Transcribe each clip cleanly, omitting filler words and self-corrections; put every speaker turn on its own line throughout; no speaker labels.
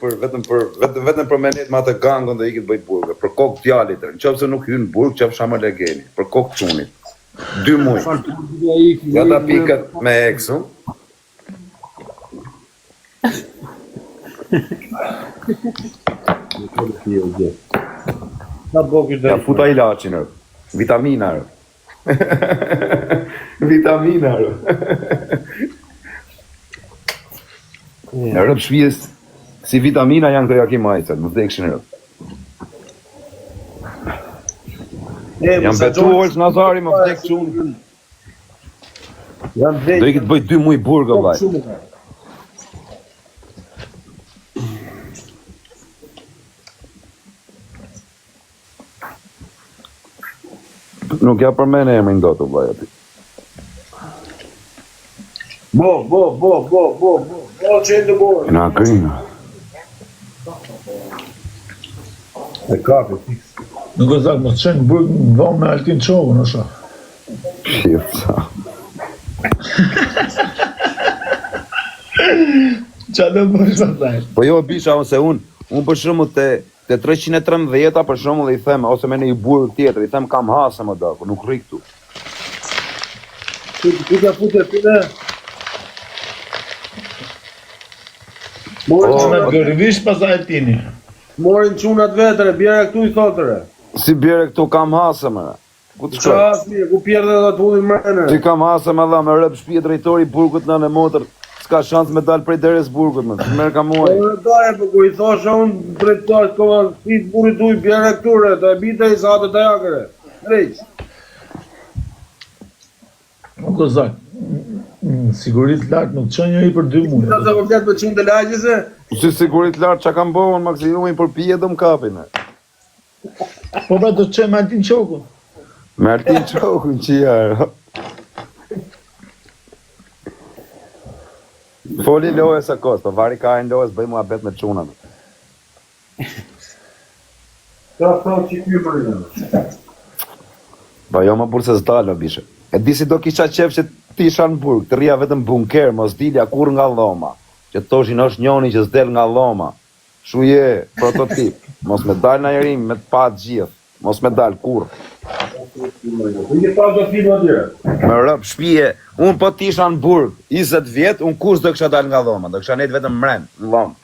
vetëm për menet me atë gangon dhe ikit bëjt burgë. Për kokë djalit, nëse nuk hyn burg, qofsha më legeni. Për kokë çunit. 2 muaj. Ja ta pikat me eksu. Ja futa ilaçin, vitamina. Vitamina. Në rëpë shpijes, si vitamina janë këto jakimajcat, më vdekshin rëpë. Jam betu olës Nazari, më vdek qunë. Do i këtë bëjt 2 muaj burgë, vaj. Nuk ja përmene e më ndotu, vaj, ati.
Bo, qenë të borë.
Në akrinë.
E kape, fix.
Nuk e zakë, mos qenë burg në vëmë me Altin Çogu, në shah.
Shqipë,
Qa do bësh më thajt?
po jo, bisha, ose unë për shumë të 313 për shumë dhe i them, ose me në i burg tjetër, i them kam hasë më dako, nuk rri këtu.
Kuta fute pune?
Morin gërvisht pas Altini.
Morin qunat vetëre, bjera këtu i thotëre.
Si bjere këtu kam hasë më, ku të
Qa
shkoj?
asni, ku pjerde dhe të hullin mërëne.
Si kam hasë më dha, me rëpë shpije drejtori burgut në motër, s'ka shansë me dalë prej deres burgut më, që merë ka muaj.
Po në daje, po ku i thosha unë drejtosh, koma fit burit uj, bjera këture, të e bita i sa të të jakëre. Rejq.
Nuk e zakë, sigurit lartë nuk qënë jo i për 2 muaj.
Ta të komplet me qunë të lagjise?
Si sigurit lartë që kam bohën, maksimumi për pije dhe më kapin.
Po pra do të qënë me Altin Çogu.
Me Altin Çogu që jarë. Foli loje sa kos, po vari ka e në lojes, bëj mua bet me qunat.
Ta thot që ty mërinë.
Po jo më burë se s'dalo, bishe. E di si do kisha qef që ti isha në burg, të rria vetëm bunker, mos dilja kur nga dhoma. Që të toshin është njoni që s'del nga dhoma. Shuje, prototip. Mos me dal në jerim, me të patë gjithë. Mos me dal kur.
Një pas do filma tjere.
Me rëpë shpije, unë po t'isha në burg, 20 vjetë, unë kush do kësha dal nga dhoma, do kësha nejtë vetëm mren, në dhomë.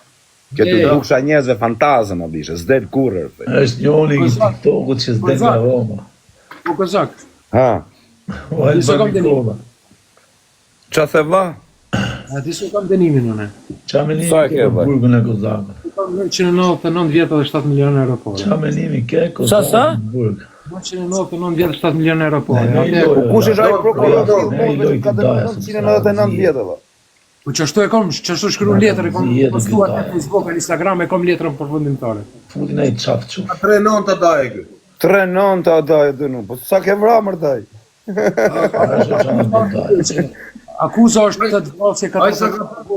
Kjo të duksha njëzve fantazëm, o bishe, s'del kurër.
Është njoni i TikTokut që s'del nga Roma.
Po këzak.
Ha,
O e Nikola.
qa the vla?
A ti su kam dënimin unë.
Qa menimi
Sa e
ke
ke,
për
vaj?
burgun e Kozakut?
Kam 199 vjetë dhe 7 milionë euro po.
Qa menimi ke Kozakut në burg?
199 vjetë 7 milionë euro po.
Kush është ajo prokuror?
Ne i loj
Ka
këtë daja.
199 vjetë dhe.
Po qashtu e kom, qashtu shkru letër, e kom
Jetë
postuar
këtë
në Facebook, në Instagram, e kom letrën përfundimtare.
Futin e i qafë që.
3-9 të daje kë.
3-9 të adaj e dënu, po sa ke vramër daj?
Akuza është 8 vrasje,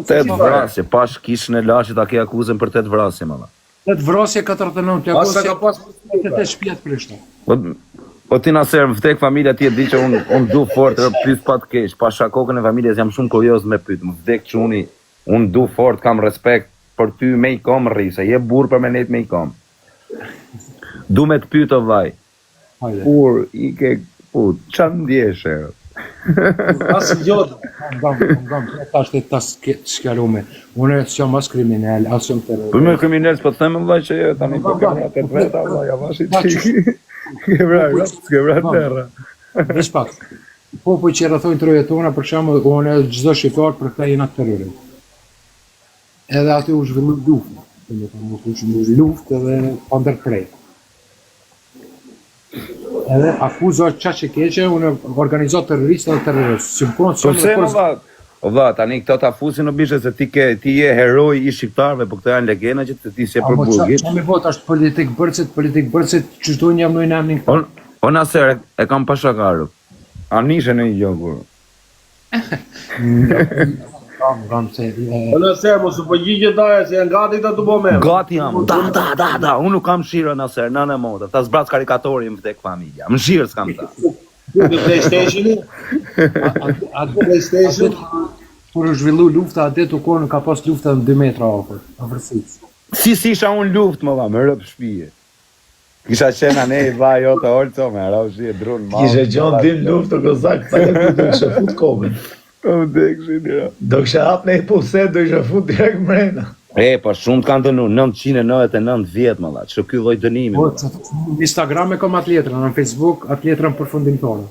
8 vrasje, pash kishën e lashit a ke akuzën për 8 vrasje, mëlla.
8 vrasje, 49 të
Asa ka pas
88 shtëpiat Prishtë.
Po ti naser më vdek familja ti e di që unë du fort, pyet pa të keq, pa shakokën e familjes jam shumë kurioz me pyet, më vdek çuni, unë du fort, kam respekt për ty me i kom rri, se je burr për me nejt me i kom. Du me të pyet o vllai.
Hajde.
Kur i ke put, çan ndjeshe?
asë jodë.
Ngam, tash të tas shkalume. Unë e s'jam as kriminal, as jam terrorist.
Po më kriminal s'po them vllai që je tani po kam atë drejta vllai, avashi ti. Ke vra terra.
Vesh pak. Popull që rrethojnë trojet tona, për shembull, unë çdo shqiptar për këtë jena terrorist. Edhe aty u zhvillu luftë. U zhvillu luftë edhe pa ndërprej. Edhe akuzo qa që keqe, unë organizat terrorista dhe terrorist.
Po pse më valla? Valla, tani këto ta fusin në bishe se ti je heroi i shqiptarëve, po këto janë legenda që ti si e për burgit.
Qa me vot është politik bërcit, që shtu një mënojnë emnin këta.
O naser, e kam pashakarë. A nishe në një gjokur.
Kam se...
Po nëse, mos u përgjigje daja, se janë gati të bo me.
Gati jam, da, unë nuk kam shira naser, nënë e motë, ta zbrac karikatori më vdek familja, më shirë s'kam ta.
PlayStation-i? PlayStation?
Kur u zhvillu lufta, atë të kohën ka pas lufta në 2 metra afër, afërsisë.
Si isha unë luft më dha, me rëp shpije. Kisha qena ne i dha jo të olco me rëp shpije, drun ma.
Kishe gjonë dim luft të kozak, pa e ku do ishe fut komen.
O dekshin, ja.
Do kështë hap në i pulset, do ishe fut direkt mrena.
Po shumë të kanë dënu, 999 vjetë më dha, që ky lloj dënimi.
Po, në Instagram e kam atë letrën, në Facebook atë letrën përfundimtare.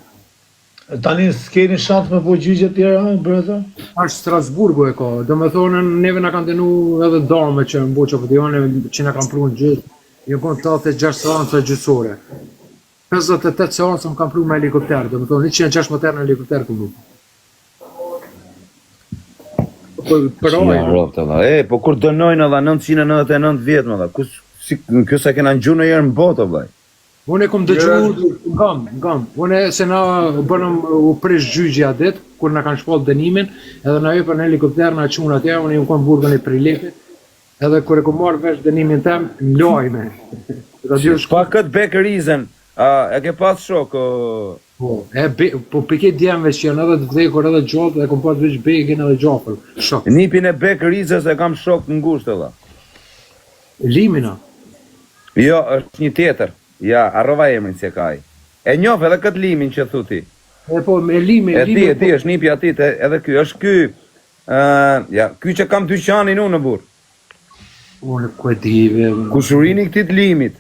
Tani s'keni shans me po gjyqje tjera, brëza?
Ashtë Strasburgu e ka, do me thonë neve na kanë dënu edhe dame që në boqë opedione që na kanë pru në gjyqë, jo konë 86 seansa gjyqësore. 58 seansa më kanë pru me helikopter, do me thonë 116 në helikopter këmë.
Po kur dënojnë edhe 999 vjetë më dha, kjo se kena në gjunë e jerë në botë, vllai.
Unë e kom dëgju, ngam. Unë se na bënëm u prish gjyqja dit, kur na kanë shpall dënimin, edhe na jepën helikopter na çun atje, unë kom burgën e Prilekit. Edhe kur e kom marrë vesh dënimin tem, mlojme.
Pa këtë bekërizën, e ke pas shok?
Po piket djemve që janë edhe të vdekur edhe gjatë, e kom pas veç begin edhe gjafër. Shok.
Nipin e bekërizës e kam shok në ngushtë edhe.
Limina?
Jo, është një tjetër. Ja, arrova emrin se kaj. E njoh edhe këtë limin që thuti.
Po, me limi...
E ti, është nipi atit, edhe ky, është ky... ky që kam dyqanin unë në burë.
Unë ku e di...
Kushurini këtit limit.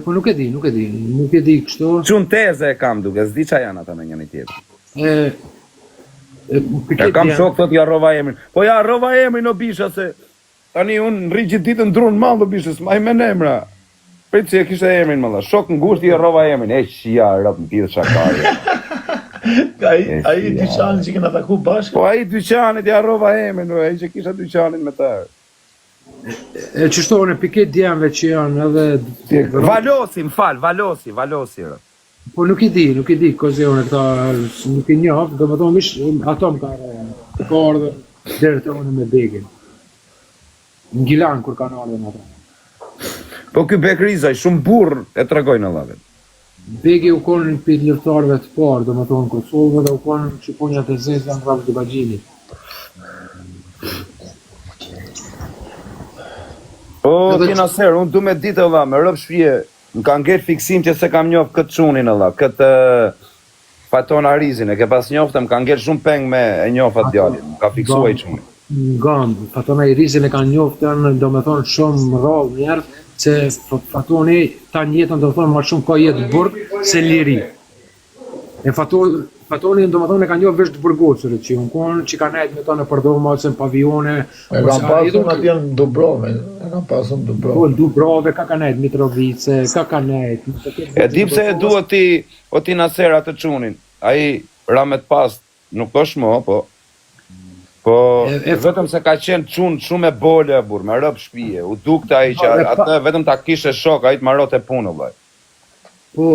Po nuk e di kështu...
Qun teze e kam duke, s'di qa janë ata me njëni tjetër. E kam shok, thot ja arrova emrin. Po ja arrova emrin o bisha se... Tani unë në rrigjit ditë në drunë malë o bisha, s'maj me nemra. Prit që e kishte emrin më dha, shok në gusht i rrova emrin, e qia rëp në pidhë shakarje.
Ai dyqanin që kena taku bashkë?
Po ai dyqanit i rrova emrin, ai që kisha dyqanin me ta.
E qështohën e piket djemve që janë edhe...
Valosi, më fal, Valosi rëp.
Po nuk i di, kozi unë këta nuk i njaf, do më thonë mish, ato më ka ardhe dhere të unë me begin. Në Gilan kur kanë ardhe në ata.
Po ky Bekrizaj, shumë burr e tregojnë Allah vet.
Begi u konë në pit luftarëve të parë, do më thonë Kosovë dhe u konë në Shqiponjat e Zezë në rrafë të Bagjimit.
O, tina serë, unë du me ditë Allah, me rëp shpje, më kanë ngelë fiksim që se kam njoft këtë qunin Allah, këtë Faton Arizin, e ke pas njoftë, më kanë ngelë shumë peng me e njofat djalin, më ka fiksua i qunin.
Ngam, Faton Arizin e kanë njoftën, do më thonë shumë rrallë njerë, se Fatoni ta njetën do të thonë ma shumë ka jetë burg se liri. E Fatoni do më thonë e ka njohë vesh të burgosërit që unë konë që ka nejtë me ta në përdojma ose në pavione.
E kam pasur atje në Dubrove, Po,
në Dubrove, ka nejtë Mitrovice, ka nejtë.
E dim se e duhet ti Nasera të qunin, a i ramet pas nuk është mo, po vetëm se ka qenë qunë shumë e bole e burë, me rëp shpije, u dukte a i që atë vetëm ta kishe shok, a i të marot e punë, vllai.
Po,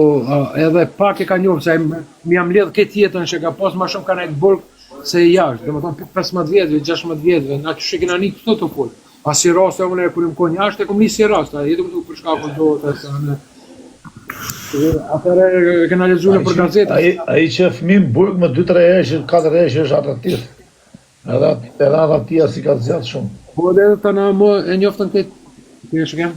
edhe pak e ka njohë, se mi jam ledhë këtë jetën që ka pas ma shumë ka nejtë burg se jashtë, dhe më thonë 15 vjetëve, 16 vjetëve, na që kena një këto të full. A si rast e unë e kur im konë jashtë, e kom një si rast, a jetë këtu për shkakun do të se atëre kena lezu në për gazetë.
A i që fëmim burg më 2-3 herë, 4 herë që është atë tjetë. Edhe atë tia si ka zjatë shumë.
Po edhe të në më e njoftën këtë, këtë që kemë?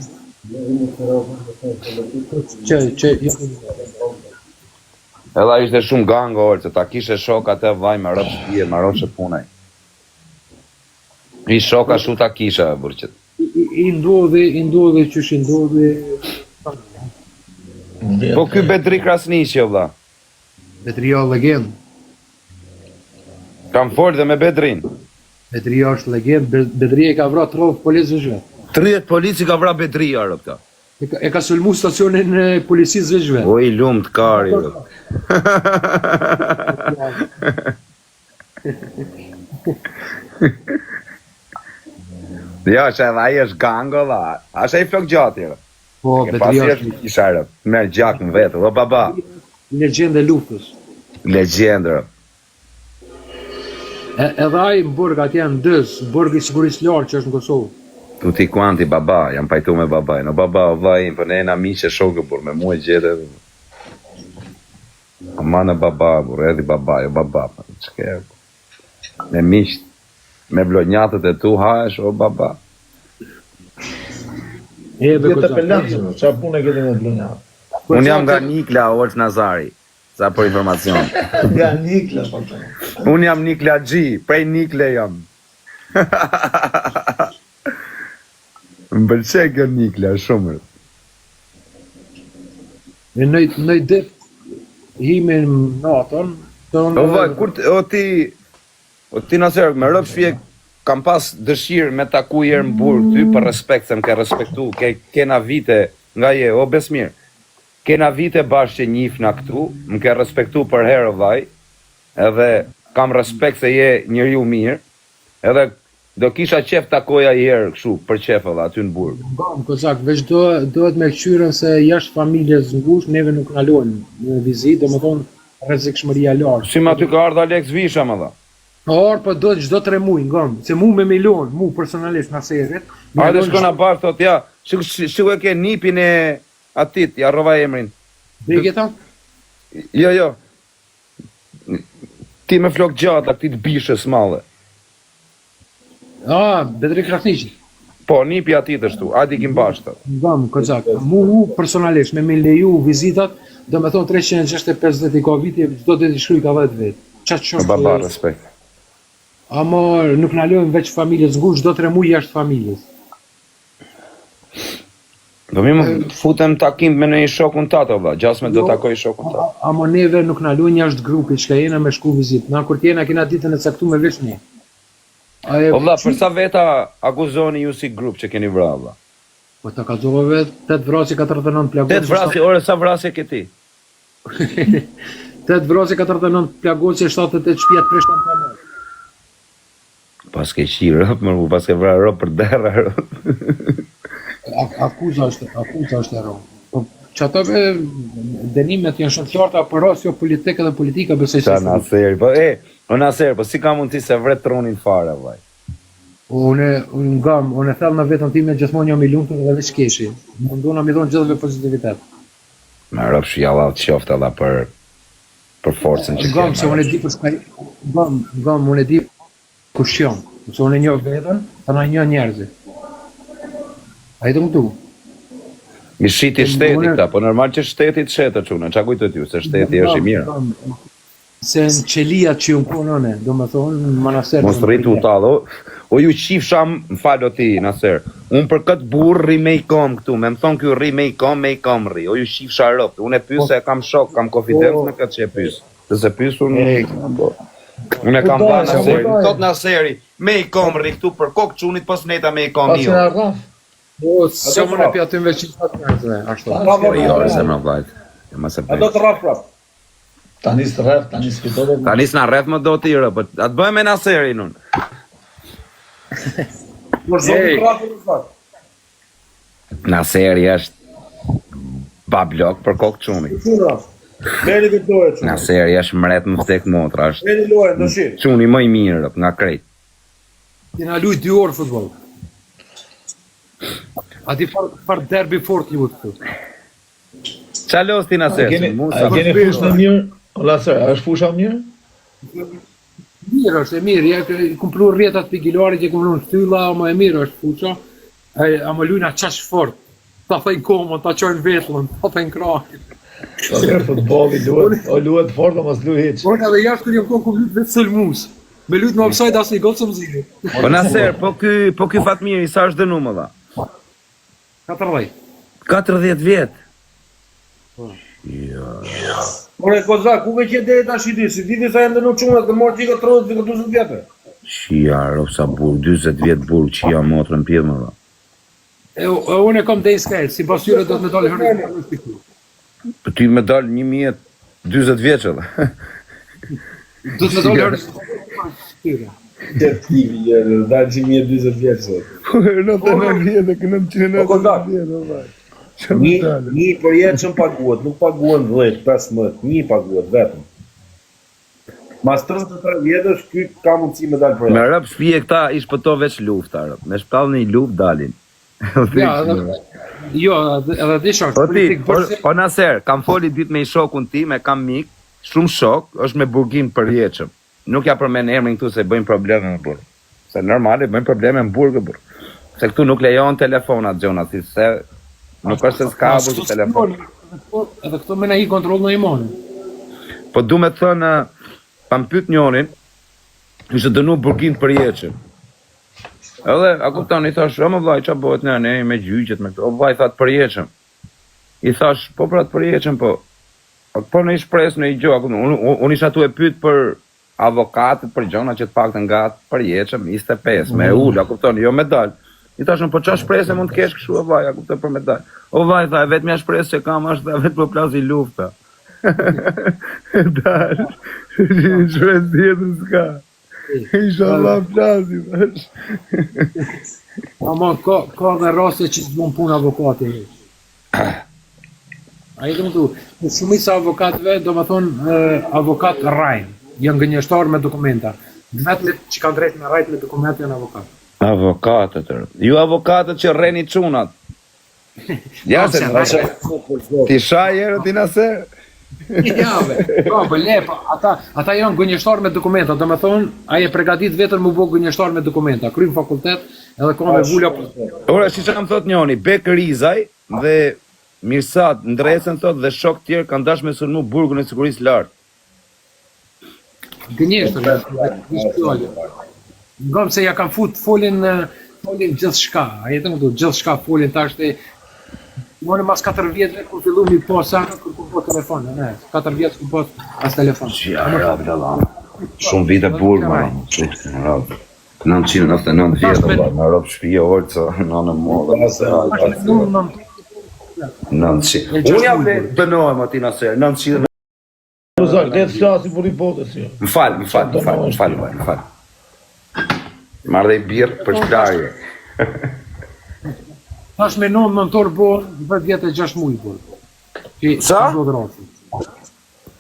Edhe ishte shumë ganga orë, se ta kishe shok atë vaj me rëp shpije, me rëp që punaj. I shoka shu ta kisha, burqet.
I ndodhi që shi ndodhi...
Po ky Bedri Krasniqi, vlla.
Bedri o legendë.
Kam folë dhe me Bedrin.
Bedri është legendë, Bedri e ka vra 30 policë veçve.
30 polici ka vra Bedri, arë këta.
E ka sulmu stacionin e policisë veçve.
O i lumë të kari, rëp. Ja, që edhe aji është gango, dha. Ashe i flok gjati, rëp.
Po, Bedri është...
Isha, rëp. Merë gjak në vetë, dhe baba.
Legendë e luftës.
Legendë, rëp.
Edhe ai në burg atje në Dës, burg i sigurisë lartë që është në Kosovë.
Tuti kuanti baba, jam pajtu me babaj. No baba, o vlajim, për ne e na miqe shokë, bur, me mu e gjede. Ama në baba, bur, edhi baba, jo baba, qëke, me miqt, me vlonjatët e tu haesh, o baba.
Ebe
Jetë
koza.
pelancë, qa punë e këtë me blonja.
Unë jam nga Nikla Olç Nazari. Sa për informacion.
Ja Nikla, po të.
Unë jam Nikla G, prej Nikle jam. Më pëlqej kjo Nikla shumë.
Në dit hime në natën,
O vaj, kur ti Naser, me rëp shpje kam pas dëshirë me taku herë në burg ty për respekt, se më ke respektu, kena vite nga je, o Besmir, kena vite bashkë që njifna këtu, më ke respektu për herë vaj, edhe kam respekt se je njeriu mirë, edhe do kisha qef takoja i herë kështu për qef edhe aty në burg.
Gam, kozak, veç dohet me këqyrën se jashtë familjes ngushtë, neve nuk kalojnë në vizitë, do më thonë rrezikshmëria lartë.
Si ma ty ka ardha Alex Visha më dha.
Por, po do çdo 3 muaj, gam, se mu me milion, mu personalisht Naserit.
Hajde shko na bar thot ja, shiko e ke nipin e atit, ja rrova emrin.
Vegeta?
Jo. Ti me flok gjata, ti të bishës madhe.
Bedri Krasniqi.
Po, nipi atit është tu, adi kim bashkët.
Gam, kozak, mu personalisht me leju vizitat, do me thonë 365 i ka viti, çdo ditë i shkruaj ka 10 vjet. Çfarë shoh?
Baba, respekt.
Ama nuk na lojnë veç familjes ngushtë, çdo 3 muaj jashtë familjes.
Do mi më futem takim me në i shokun tatë, valla, gjasme do takoj shokun tatë.
Ama neve nuk na lojnë jashtë grupit, që ka jena me shku vizit. Na kur t'jena kena ditën e caktuar veç ne.
Valla, për sa veta akuzoni ju si grup që keni vra, valla?
Po ta kazove 8 vrasje 49 plagosje.
8 vrasje, ore sa vrasje ke ti?
8 vrasje 49 plagosje, 78 shtëpia të prishën të në.
Pas ke qi rëp, më pas ke vra rëp për derra rëp.
Akuza është e rëmë. Po çatove dënimet janë shumë të qarta, por rasjo politike dhe politika besoj se.
Qa Naseri, po Naser, po si ka mundësi se vret tronin fare, vaj?
Unë thell në vetën time gjithmonë jam i lumtur dhe veç keshi. Mundona mi dhon gjithëve pozitivitet.
Me rëp shjalla të qoftë edhe për forcën që
Gam, se unë e di për shkaj... Gam, unë e di kush jam. Se unë e njoh vetën, të na njoh njerëzit. A i të më tu?
Mi shiti shteti këta, po normal që shteti të shetë çuna, qa kujtët ju, se shteti është i mirë.
Se në qelia që ju më konone, do më thonë, më Naser...
Mos rritu talë, o ju qifsha më falo ti, Naser, unë për këtë burë rri me i kom këtu, me më thonë kjo rri me i kom rri, o ju qifsha rëpë, unë e pysë e kam shok, kam konfidencë në këtë që e pysë, dhe se pysë unë e kam ba Naseri, tot Naseri, me i kom rri këtu për kokë qunit, pos neta me i kom
Pasi
jo.
në rraf.
Po, se më në pjatim veç që të njerëzve, ashtu.
Jo, e se më vajtë, e ma se
A do të rraf prap.
Ta nis të rraf, ta nis fitore.
Ta nis në rreth më do t'i rë, për atë bëjmë e Naserin unë.
Por zonë të rraf në fat.
Naseri është bablok për kokë qunit.
Çu rraf. Beri të doje çu.
Naseri është mret më vdek motra, është
Beri lojë dëshir.
quni më i mirë nga krejt.
Kena luj 2 orë futboll. A di far derbi fort luhet këtu.
Qa los ti Naser?
A keni fush në mirë? O Laser, a është fusha mirë?
Mirë është, e mirë, ja kum plu rrjetat për gilarit, ja kum plu në shtylla, ama e mirë është fuqa. Ama lujna qash fort. Ta thejnë komën, ta qojnë vetëllën, ta thejnë krahin.
Futbolli luhet fort, o mos luhet hiç.
Unë edhe jashtë kër jam kohë kum lutë vetë sulmus. Me lutë në offside asë një gotë së më zili.
Po Naser, po ky Fatmiri, sa është dënu më dha?
14.
40 vjetë.
Por e kozak, ku ke qenë deri tash i di? Si diti sa ende nuk çunat, të morë çika 30 vjetë, 40 vjetë.
Shia, sa burg, 20 vjetë burg, qia motrën pjedh më dha.
Unë e kom dhe i skajt, si basyre do të me dalë hërë.
Po ty me dalë 2020 vjeqë dhe.
Do të me dalë hërë.
Të tivi, dalë që 20 vjetë.
Në të në vjetë, kënë në qenë
Po kozak. Një përjetëshëm paguat, nuk paguan 10, 15, një paguat vetëm. Mas 33 vjetësh, ky ka mundësi me dalë për
Me rëp shpije këta i shpëto veç lufta, rëp. Me shpall një luft dalin.
Ja, edhe di shok, politik bërse.
Po Naser, kam foli dit me i shokun tim, e kam mik, shumë shok, është me burgin përjetëshëm. Nuk ja përmen emrin këtu se bëjmë probleme me burg. Se normale, bëjmë probleme me burgë burg. Se këtu nuk lejon telefonat, Gjonat, se nuk është se s'ka abu të telefon.
Edhe këto me na i kontrol në imonin.
Po du me thënë, pa më pyet njonin, ishte dënu burgin për jeqën. Edhe, a kupton, i thash, o më vlaj, qa bëhet ne me gjyqet, me këto, o vlaj, thatë për jeqën. I thash, po pra të për jeqën, po në i shpres në i gjo, unë isha tu e pyet për avokatët, për gjona që të pak të nga për jeqën, 25, me ullë, a kupton, jo medal. I thashën, po qa shpresë mund të kesh kështu, o vaj, a kupton për medal. O vaj, tha, vetë mja shpresë që kam është dhe vetë për plazi lufta. Dal, shpresë tjetën s'ka. Isha Allah plazi, vash.
Ama, ka dhe raste që s'bon punë avokati. A i të më thu, në shumica avokatëve, do më thonë avokat rajnë, janë gënjeshtar me dokumenta. Vetëm që kanë drejt me rajt me dokumenta janë avokat.
Avokatët, ju avokatët që rreni qunat. Ja se ti shaj erë ti naser?
Ja, po lepa, ata janë gënjeshtar me dokumenta, do më thonë, a je pregadit vetër më bo gënjeshtar me dokumenta, krymë fakultet, edhe ka me vulla.
Ora, që më thot njoni, Bek Rizaj dhe Mirsat Ndresën thot dhe shok tjerë kanë dash me sulmu burgun e sigurisë lartë.
Gënjeshtër, ngam se ja kanë fut folin gjithë shka, a jetë më du, gjithë shka folin tash të Mone mas 4 vjetëve, kur fillu mi po sa, kur po telefon, 4 vjetë kur po as telefon.
Shumë vite burg, ma. 999 vjetë, me ropë shpije orë, co, në modë. 900. Unë jam le dënohem ati naser, 900.
Rozak, le të flasim për hipotezi.
Më falë. Marrë dhe i birë për shklarje.
Tash me 9 nëntor bo, 10 vjetë e 6 muj bo.
Sa?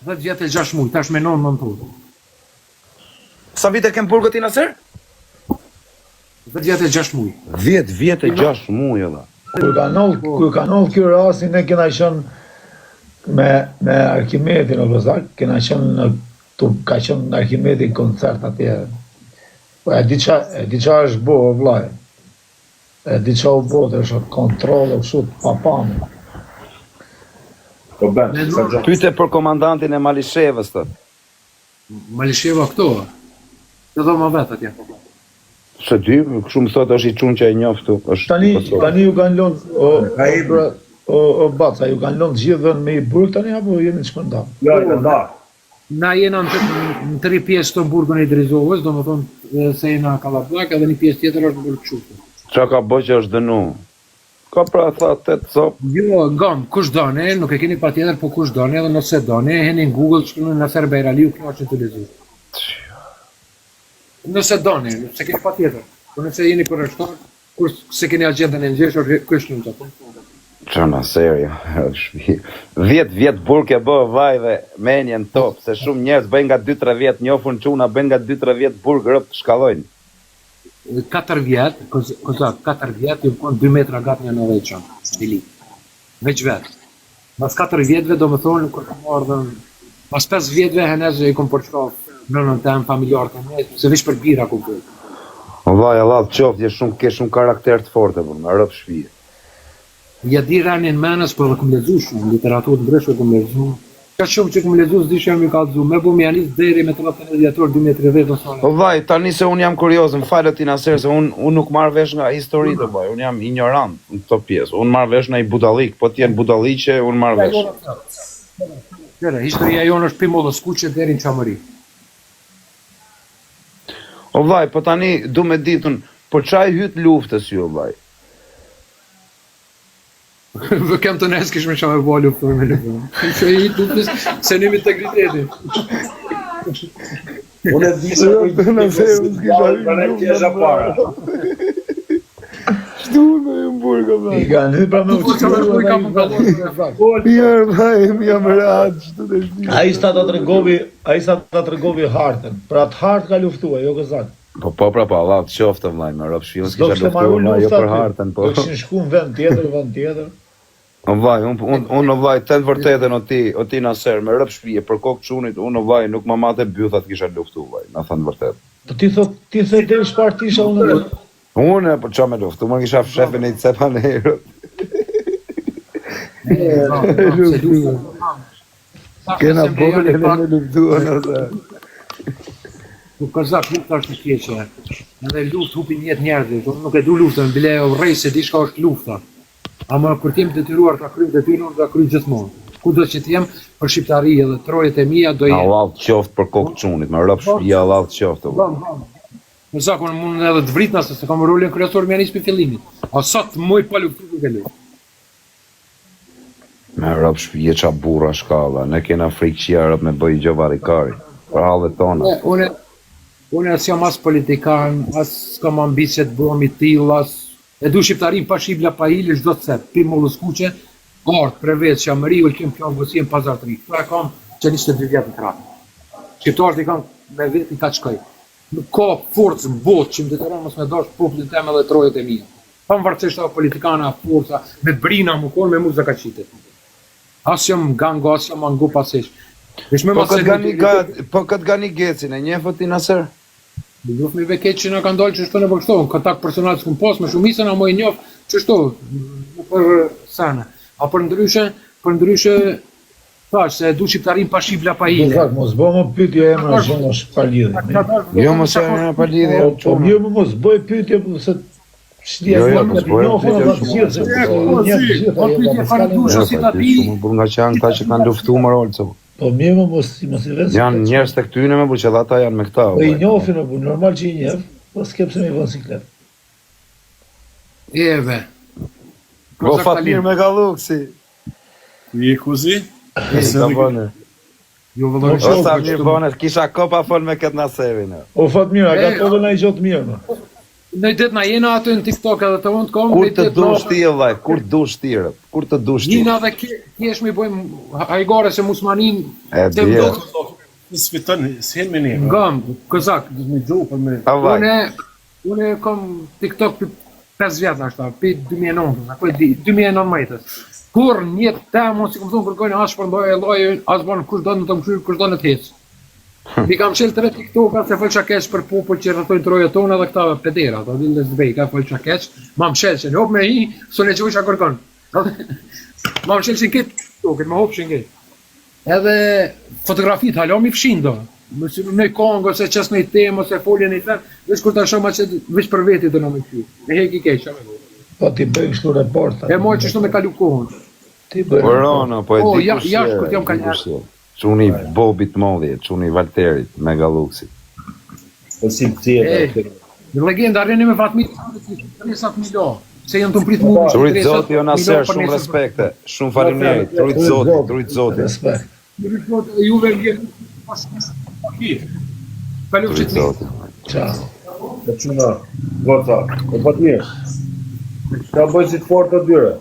10 vjetë e 6 muj, tash me 9 nëntor.
Sa vite kem burgë ti naser?
10 vjetë e 6 muj.
10 vjetë e 6 muj, edhe.
Kur ka nolë kjo rasti, ne kena qënë me Arkimedin, o Rozak, kena qënë ka qënë në Arkimedin koncert atje. E di qa është bo, o vlaj. E di qa u bo, dhe është kontrol e kështu papanë.
Pyte për komandantin e Malishevës, të.
Malisheva këto, të do më vetë atje.
Se dy, kështu më thotë është i qunë që e njoftu.
Tani ju kanë lënë, o Baca, ju kanë lënë gjithë me i burg tani, apo jemi të shpënda?
Ja, i kënda.
Na jena në 3 pjesë të burgën e Drizovës, do më thonë se jena Kalablak, edhe një pjesë tjetër është burgë qutë.
Qa ka bo që është dënu? Ka pra tha 8 cop?
Jo, ngam, kush done, nuk e keni pa tjetër, po kush done, edhe nëse done, heni në Google, shkënë në Naser Bejraliu, kjo është në të lezu. Nëse done, nëse keni pa tjetër, po nëse jeni kërështar, kur se keni agendën e nxeshur, kështë në të të.
Qa Naser, 10 vjetë burg e bë vaj dhe menjen top, se shumë njerëz bëjnë nga 2-3 vjetë, njofun quna bëjnë nga 2-3 vjetë burg rëpë të shkallojnë.
4 vjetë, 4 vjetë, ju konë 2 metra gatë një në veçan, stili. Veç vetë. Mas 4 vjetëve, do më thonë, kërë kam ardhën, mas 5 vjetëve, henezë e kom përqraf në temë familjarë të me, se vish për bira ku përë.
Vaj, Allah të qoftë, ke shumë karakter të forte, për me rëpë shpije.
Ja di rani në menës, për dhe këm lezu shumë, literaturë në ndryshme këm lezu. Ka shumë që këm lezu, s'di që jam i kalëzu, me bu mjanis dheri me 31 djetor 2030 në sonë.
O vaj, tani se unë jam kurios, më falë ti Naser, se unë nuk marrë vesh nga historitë, vaj, unë jam ignorant në këto pjesë, unë marrë vesh nga i budalik, po t'jenë budaliqe, unë marrë vesh.
Qëre, historia jonë është pimollës kuqe deri në qamëri.
O vaj, po tani du me ditun, po qaj hytë luftës ju, vaj?
Vë kem të nesë kishme qa me bo luftën me luftën. Që i luftës, se njëmi të griteti.
Unë e di se kujtë në në kjesha para.
Shtu me më burga, vaj.
I kanë hy pra me u
Mirë, vaj, më jam ratë, shtu të shtu.
A i sa ta të regovi hartën, pra atë hartë ka luftua, jo këzak.
Po, pra, Allah të qoftë, vlaj, me rëpë shpilën, s'kisha luftu, ma jo për hartën, po.
Do këshin shku në vend tjetër.
O vaj, unë o vaj, të në vërtetën o ti Naser, me rëpë shpije, për kokë qunit, unë o vaj, nuk ma mate bythat kisha luftu, vaj, në thënë vërtetë.
Po ti the dhe shpar tisha unë dhe.
Unë, po qa me luftu, më kisha shefin e i cepanerët. Kena bole në me luftuan atë.
Nuk Kozak lufta është e keqe. Edhe luftë hupin jetë njerëzit. Unë nuk e du luftën, bile rrej se di shka është lufta. Ama kur t'jem detyruar ta kryj detyrën, ta kryj gjithmonë. Kudo që t'jem për shqiptari edhe trojet e mia do jem.
Allah të qoftë për kokë qunit, me rëpë shpia Allah të qoftë.
Kozak, unë mund edhe të vritna se kam rolin kryesor me anis për fillimit. A sot moj pa luftu nuk e luft.
Me rëpë shpia qa burra shkalla, ne kena frikë që jarëp me bëj gjë varikari, për halët tona.
Unë as jam as politikan, as s'kam ambicje të bëhem i till, as e du shqiptarin pa shibla pa hile çdo të cep, pi mollës kuqe, art, preveç, Qamëriu, kim kjo angosien pazar të ri. Këta e kam që 22 vjetë në kratë. Shqiptarët i kam me vetë i ka qkaj. Nuk ka forcë në botë që më detyron mos me dash popullin tem edhe trojet e mia. Pavarësisht ato politikana, forca, me brina më kon me muzë ka qitet. As jam gango, as jam angu pasish.
Po këtë gani gecin, e njefë ti nësër?
Nuk me veket që në kanë dalë që shto në përkështo, në kontakt personal s'kum pas, me shumisën a moj njofë që shto, për sene. A për ndryshe, thash, se du shqiptarin pa shibla pa hile.
Kozak, mos bo më pytje e më zonë është pa lidhje.
Jo më se e pa lidhje,
Po mirë më mos bëj pytje, se shlia
Jo,
më
mos bëj nga që janë ta që kanë luftu më rolë,
Po mirë më mos i vënë.
janë njerës të këtyne me bu që dhe ata janë me këta.
Po i njofin, normal që i njef, po s'kem se me i vënë siklet.
Eve.
Po Fatmir me Galluksi.
Je così?
Sa bone.
Jo
O
vëllai.
sa mirë bone, kisha kopa fol me këtë nasevin.
O Fatmir, a gatove na i gjotë mirë më.
Në ditë na jena aty në TikTok edhe të unë të kom.
Kur të dush ti vllai, kur dush ti, kur të dush ti.
Jina dhe kesh mi bëjmë hajgare se musmanin
E
të
di.
mdokë
Sfiton, s'hen me ne.
ngam, Kozak.
Me gjuhë për me.
Unë kom TikTok për 5 vjetë ashta, për 2009, ako e di, 2019. Kur njëtë temë, si kom thonë kërkojnë as shpërndoj e lojë, as banë kush do në të mëshyrë, kush do në të hecë. Mi kam qelë 3 TikToka se fëll qakeq për popull që rrëtojnë trojet tona dhe këtave pedera, të adin dhe zbej, ka fëll qakeq, ma më qelë që në hop me hi, së në që isha kërkon. Ma më qelë që në këtë TikTokit, ma hop që në këtë. Edhe fotografit halom i fshin do. Mësë në Kongo, se qes në i temë, ose folje në i temë, veç kur të shoma që veç për veti të në me këshu. Me hek i keq, qa me go.
Po ti bëj kështu reporta.
E moj që shtu me kalu kohën.
Ti bëj.
Korona, po e di kush.
Jashtë kur t'jom ka njerë.
Çuni Bobit Modhi, çuni Valterit me Galluksi.
Po si tjetër.
Në legenda rreni me Fatmir, 30 milo. Se janë të mprit mu.
Trurit Zoti, jo naser, shumë respekte. Shumë faleminderit. Trurit Zoti, trurit Zoti.
Respekt.
Juve vjen pas pakit. Palu
Trurit
qëtëmi.
Zoti.
Ciao.
Po çuna. Gota. Po Fatmir. Ka bëj si të fort të dyre.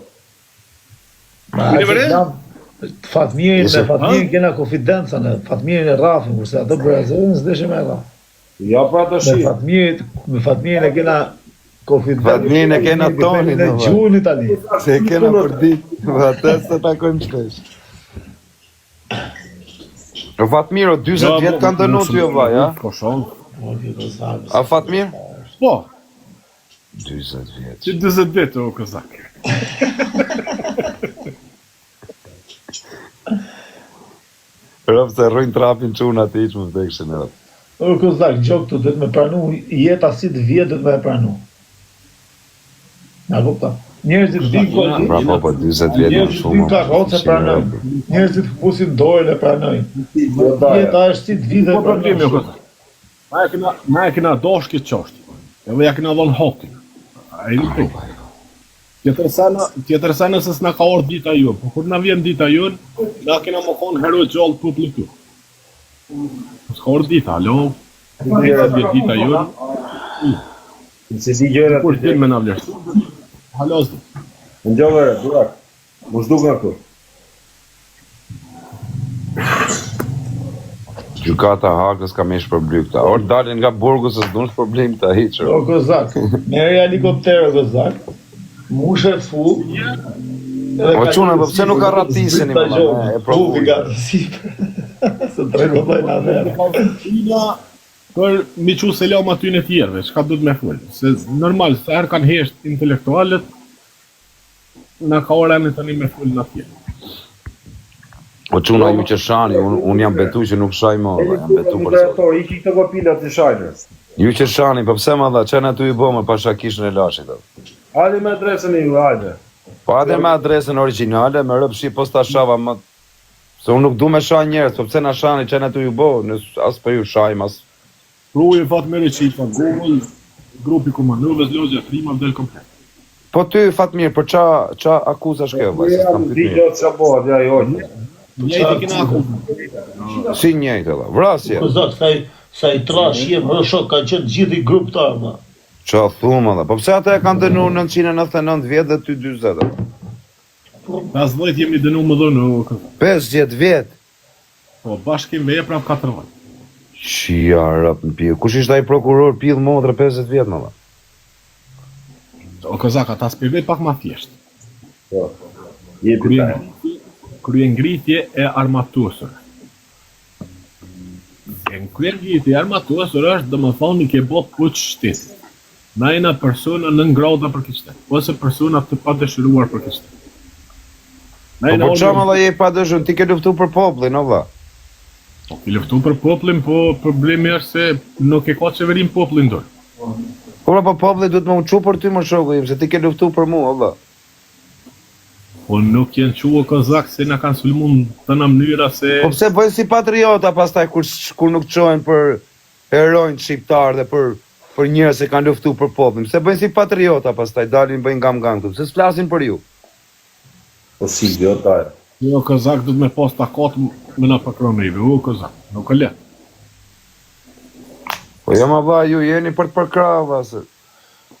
Fatmirin me Fatmirin kena konfidencën e Fatmirin e Rafin, kurse ato Brazilin s'deshim me Raf.
Ja pra të shi.
Me Fatmirin e kena konfidencën.
Fatmirin e kena tonin,
e gjuni tani.
Se kena për ditë, atë se takojmë shpesh. O Fatmiro, 40 vjetë kanë dënu ty o vaj, a?
Po shumë.
A Fatmir?
Po.
40 vjetë.
Që 20 vjetë o Kozak.
Rëpë se rrujnë trapin quna të iqë më vdekshin edhe.
O Kozak, gjok të dhëtë me pranu, jeta si të vjetë dhëtë me pranu. Na kupta. Njerëzit din ko di.
Pra po 20 vjetë në shumë.
Njerëzit din ka rotë se pranojnë. Njerëzit këpusin dojnë e pranojnë. Jeta është si të vjetë dhe pranojnë.
Na e kena dosh këtë qashtë. Edhe ja kena dhonë hotin. A i në të. Tjetër sana se s'na ka orë dita jonë, po kur na vjen dita jonë, na kena më konë heroj gjallë populli këtu. S'ka orë dita, alo, kur vjen dita jonë,
Se si gjëra
kur t'dim me na vlerësu, halos dhe.
në gjovere, durak, mu shduk nga këtu.
Gjukata Hagës ka mesh për blykta. Orë dalin nga burgu se s'dun problem të hiqër.
O Kozak, merë helikopterë Kozak, mushe full.
O quna, po pse nuk ka ratiseni më ma, e provu.
Se të rekodojnë a verë.
Për mi që selam aty në tjerëve, çka duhet me fol. Se normal, se herë kanë hesht intelektualet, na ka ora në tani me fol në tjerë.
O çuna ju që shani, unë jam betu që nuk shaj më, valla, jam betu për sot.
Moderator, iki këto gopilat të shajnës.
Ju që shani, po pse më dha, çana tu i bëmë pasha kishën e lashit.
Hajde me adresën e ju, hajde.
Po hajde me adresën origjinale, me rëpshi posta shava më. Se unë nuk du me shaj njerëz, po pse na shani çana tu ju bë, as për ju shajm, as.
Ruje Fatmir Qifa, Google, grupi komandove, zlogja, prima, vdel komplet.
Po ty Fatmir, për qa akuzash kjo, valla, se s'kam pyet mirë.
Digjot që bëhet, ja i ojtë.
Njëti kina akuzë.
Si njëjtë edhe, vrasje.
Zot, sa i trash jem, shok, ka qenë gjithi gruptar, ma.
Qa thumë edhe, po pse ata e kanë dënu 999 vjetë dhe ty 40 edhe?
50 jemi dënu më dhënë,
50 vjetë?
po bashkim vepra 4 vjet.
Qia rap në pillë. Kush ishte ai prokuror pillë motra 50 vjetë më dha?
O kozaka, ta spjegoj pak ma thjesht.
Po. Jepi ta.
Kryengritje e armatuesër. Kryengritje e armatuesër është dhe më thonë ke bot kuq shtetit. Na jena persona në ngrada për këtë shtet, ose persona të pa dëshiruar për këtë shtet.
Po qa më dha je pa dëshun, ti ke luftu për popullin, o dha?
Po, ki luftu për popullin, po problemi është se nuk e ka qeverin popullin dorë.
Po populli duhet më uqu për ty më shoku im, se ti ke luftu për mu, o dha?
Po nuk jenë qua kozak se na kanë sulmun të në mënyra se...
Po pse bëjnë si patriota pastaj kur nuk qojnë për herojnë shqiptar dhe për njerëz që kanë luftu për popullin. Pse bëjnë si patriota pastaj dalin bëjnë gam këtu. Pse s'flasin për ju?
Po si, jotaj.
Jo, kozak du të me pas takat me na pakronive, o kozak, nuk e letë.
Po jo ma vlla, ju jeni për të përkrava se.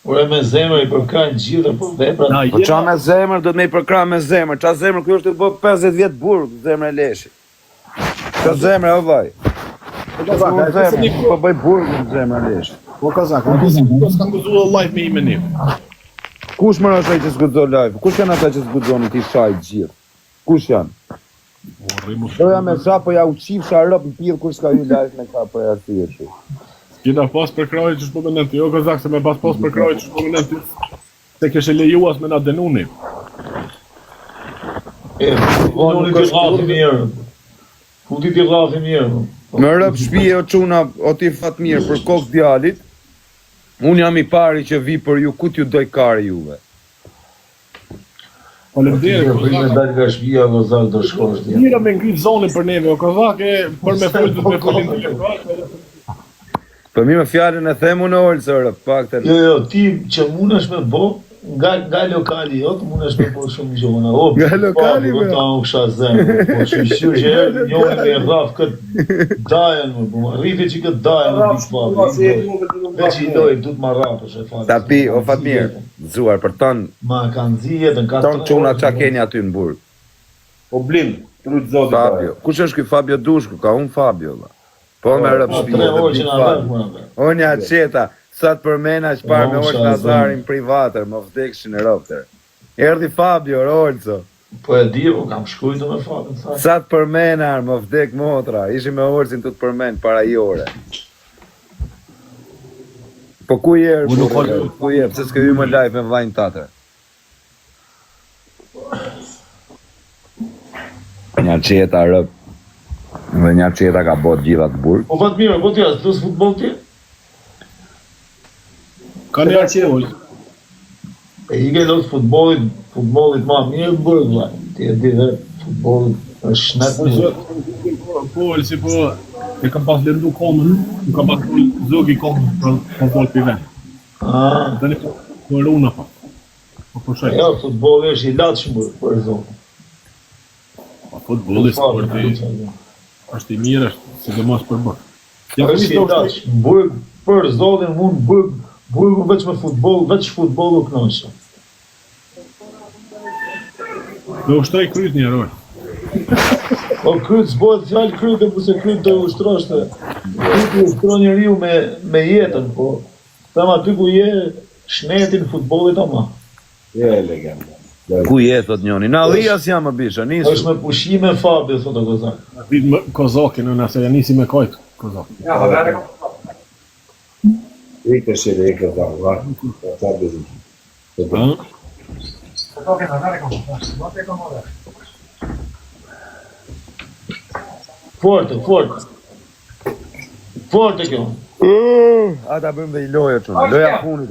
Ure me zemër i përkrajnë gjithë, po vepra...
Po qa me zemër, do të me i përkra me zemër. Qa zemër, kjo është të bë 50 vjetë burg, zemër e leshi. Qa zemër, o vaj. Po bëj burg në zemër e leshi.
Po kozak, a kësi ku s'kan guzu live me i me neve.
Kush më rëshaj që s'gudzo live? Kush janë ata që s'gudzoni ti shajt gjithë? Kush janë? Doja me qa, po ja u qifsha rëp në pillë kur s'ka ju live me ka për e aty.
Kina pas për krajë që shpo mënen të jo kozak, se me pas për krajë që shpo mënen të se kështë lejuas me na denuni.
Unë t'i ghafi mirë. Unë t'i ghafi mirë.
Me rëp shpije o quna, o ti Fatmir, për kokë djalit, unë jam i pari që vi për ju, ku t'ju doj kari juve.
Falemderit,
Për me dalë nga shpia, kozak do shkosh t'ja.
mira me ngritë zonin për neve, o kozak e për me folë të me folë intelektual.
Për mi me fjallën e themu në olë, sërë, pak të...
Jo, ti që mundesh me bo, nga lokali jot, mundesh me bo shumë gjona.
Nga lokali,
me? Ta u ksha zemë, po shqyqyr që herë njone me rraf këtë dajen, po rriti që këtë dajen në bispavi. Veç i dojë, du të ma rrafësh e falë.
Ta pi, o Fatmir, zuar, për tonë,
Ma kanë zijet në 4
tonë quna qa keni aty në burg.
Po blim, trut zoti.
Fabio, kush është ky Fabio Dushku, ka unë Fabio, dhe. Po me rëp shpije
3
dhe
orë që
big
nga
Fabio.
vërë, mëna.
Unë ja qeta, sa të përmena që parë me orë Nazarin privatër, më vdekshin e roptër. Erdi Fabio, Rolco.
Po e di, po kam shkujtu me fatën, sa.
Sa të përmenar, më vdek motra, ishi me orësin të përmen para i ore. Po ku jerë, ku jerë, pëse s'ke ju më live me vajnë tatër. Një qeta rëp, dhe një qeta ka bot gjithat burg.
Po fatë mirë, po t'ja, s'tu s'futbol ti?
Ka një arqevoj.
E i ke do të futbolit ma mirë bërë, vlaj. Ti e di dhe futbolit është shnet mirë.
Po, si po, e kam pas lëndu komën, më kam pas zogi komën për futbol për venë. Dhe një po runa pa. Po përshaj.
Ja, futboli është i latë shumë për zonë.
Futboli sporti është i mirë, është si dhe mos për bërë.
Është i latë shumë. Burg, për zonin mund burgu veç me futbol, veç futbolu kënaqë.
Me ushtrej kryt një roj.
Po kryt s'bojt fjallë kryt e përse kryt të ushtroshte. Kryt i ushtro njeriu me jetën, po them aty ku je shnetin futbolit ama.
Je legenda.
Ku je, thot njoni? Na dhijas jam më bisha, nisu.
Është me pushime Fabio, thotë kozak.
Vit më kozakin, nëse ja nisi me kajt kozak.
Rika shire, rika da, va. Ta bezim.
Forte, forte. Forte kjo.
Ata bëjmë dhe i loja çuna. Loja funit.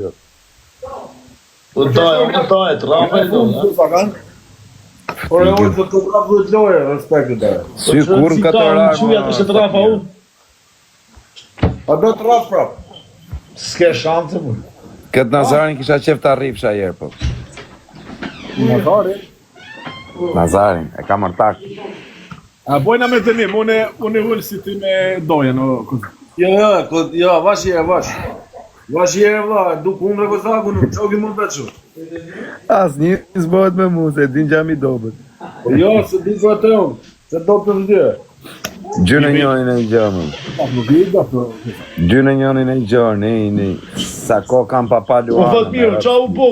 Po daj, trafa e do.
Ore, unë të prapë duhet loje, respektu da.
Si kur në 4 orë.
Çuja të shtë trafa u.
A do të rafë prapë?
S'ke shanse mu.
Këtë Nazarin kisha qef të arripsha herë, po. Nazarin, e ka mërtak.
A bojna me të njëm, unë e hullë si ti me dojen, o këzë.
Jo, vash je, vash. Vash je, vla, duk unë rekozaku, nuk qoki mund të që.
As një zbohet me mu, se din gjami dobet.
Jo, se di për të unë, se do të ndje.
Gjynë njonin e gjëmë.
Nuk i da të...
Gjynë njonin e gjërë, ne, sa ko kam papalu
Po fat mirë, çau po.